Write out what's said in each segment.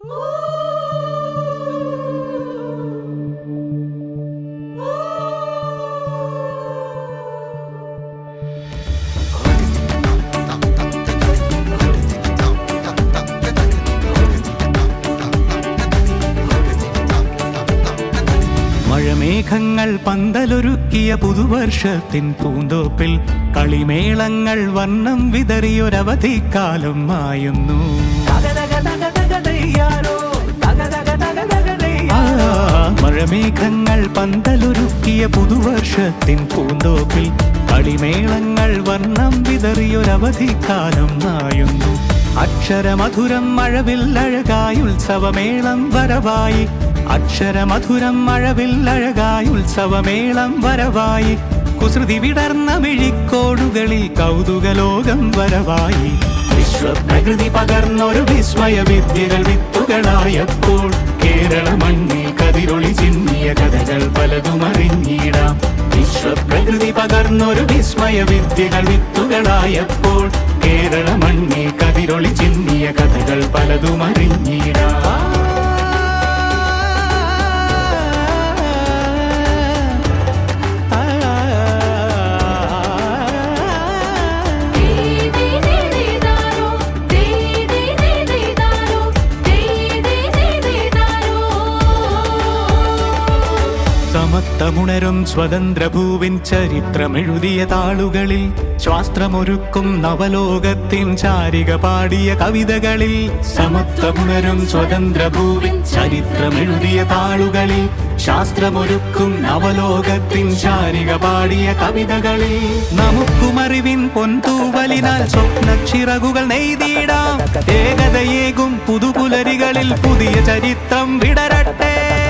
മഴമേഘങ്ങൾ പന്തലൊരുക്കിയ പുതുവർഷത്തിൻ പൂന്തോപ്പിൽ കളിമേളങ്ങൾ വർണ്ണം വിതറിയൊരവധിക്കാലം മായുന്നു. മഴമേഘങ്ങൾ പന്തലൊരുക്കിയ പുതുവർഷത്തിൻ പൂന്തോപ്പിൽ കളിമേളങ്ങൾ വർണ്ണം വിതറിയൊരവധിക്കാലം മായുന്നു. അക്ഷരമധുരം മഴവില്ലഴകായി ഉത്സവമേളം വരവായി. അക്ഷരമധുരം മഴവില്ലഴകായി ഉത്സവമേളം വരവായി. കുസൃതി വിടർന്ന മിഴിക്കോടുകളിൽ കൗതുകലോകം വരവായി. വിശ്വപ്രകൃതി പകർന്നൊരു വിസ്മയ വിദ്യകൾ വിത്തുകളായപ്പോൾ കേരള മണ്ണിൽ കതിരൊളി ചിന്നിയ കഥകൾ പലതും അറിഞ്ഞിടാം. വിശ്വപ്രകൃതി പകർന്നൊരു വിസ്മയ വിദ്യകൾ വിത്തുകളായപ്പോൾ കേരള മണ്ണിൽ കതിരൊളി ചിന്നിയ കഥകൾ പലതും അറിഞ്ഞിടാം. സമത്വമുണരും സ്വതന്ത്രഭൂവിൻ ചരിത്രമെഴുതിയ താളുകളിൽ ശാസ്ത്രമൊരുക്കും നവലോകത്തിൻ ചാരിക പാടിയ കവിതകളിൽ. സമത്വമുണരും സ്വതന്ത്രഭൂവിൻ ചരിത്രമെഴുതിയ താളുകളിൽ ശാസ്ത്രമൊരുക്കും നവലോകത്തിൻ ചാരിക പാടിയ കവിതകളിൽ. നമുക്കുമറിവിൻ പൊൻതൂവലിനാൽ സ്വപ്നച്ചിറകുകൾ നെയ്തിടാം. ഏകതയേകും പുതുപുലരികളിൽ പുതിയ ചരിത്രം വിടരട്ടെ.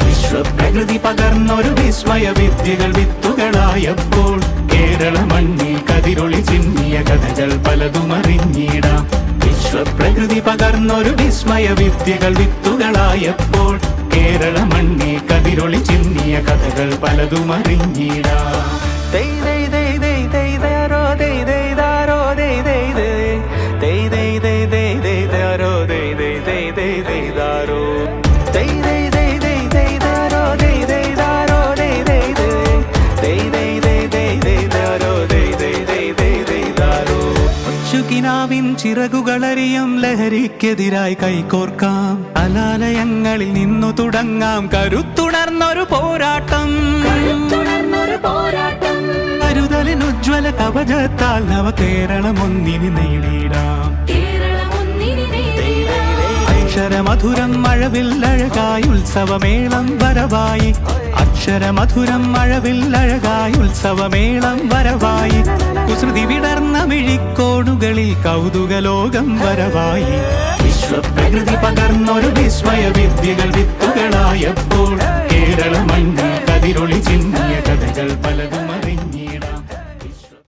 വിശ്വപ്രകൃതി പകർന്നൊരു വിസ്മയ വിദ്യകൾ വിത്തുകളായപ്പോൾ കേരള മണ്ണിൽ കതിരൊളി ചിന്നിയ കഥകൾ പലതും അറിഞ്ഞിടാം. വിശ്വപ്രകൃതി പകർന്നൊരു വിസ്മയ വിദ്യകൾ വിത്തുകളായപ്പോൾ കേരള മണ്ണിൽ കതിരൊളി ചിന്നിയ കഥകൾ പലതും അറിഞ്ഞിടാം. ിൻ ചിറകുകളറിയും ലഹരിക്കെതിരായി കൈകോർക്കാം. കലാലയങ്ങളിൽ നിന്നു തുടങ്ങാം കരുത്തുണർന്നൊരു പോരാട്ടം. കരുതലിനുജ്വല കവചത്താൽ നവ കേരളം ഒന്നിന് നേടിയിടാം. അക്ഷരമധുരം മഴവില്ലഴകായി ഉത്സവമേളം വരവായി. അക്ഷരമധുരം മഴവില്ലഴകായി ഉത്സവമേളം വരവായി. കുസൃതി വിടർന്ന മിഴിക്കോണുകളിൽ കൗതുകലോകം വരവായി. വിശ്വപ്രകൃതി പകർന്നൊരു വിസ്മയ വിദ്യകൾ വിത്തുകളായ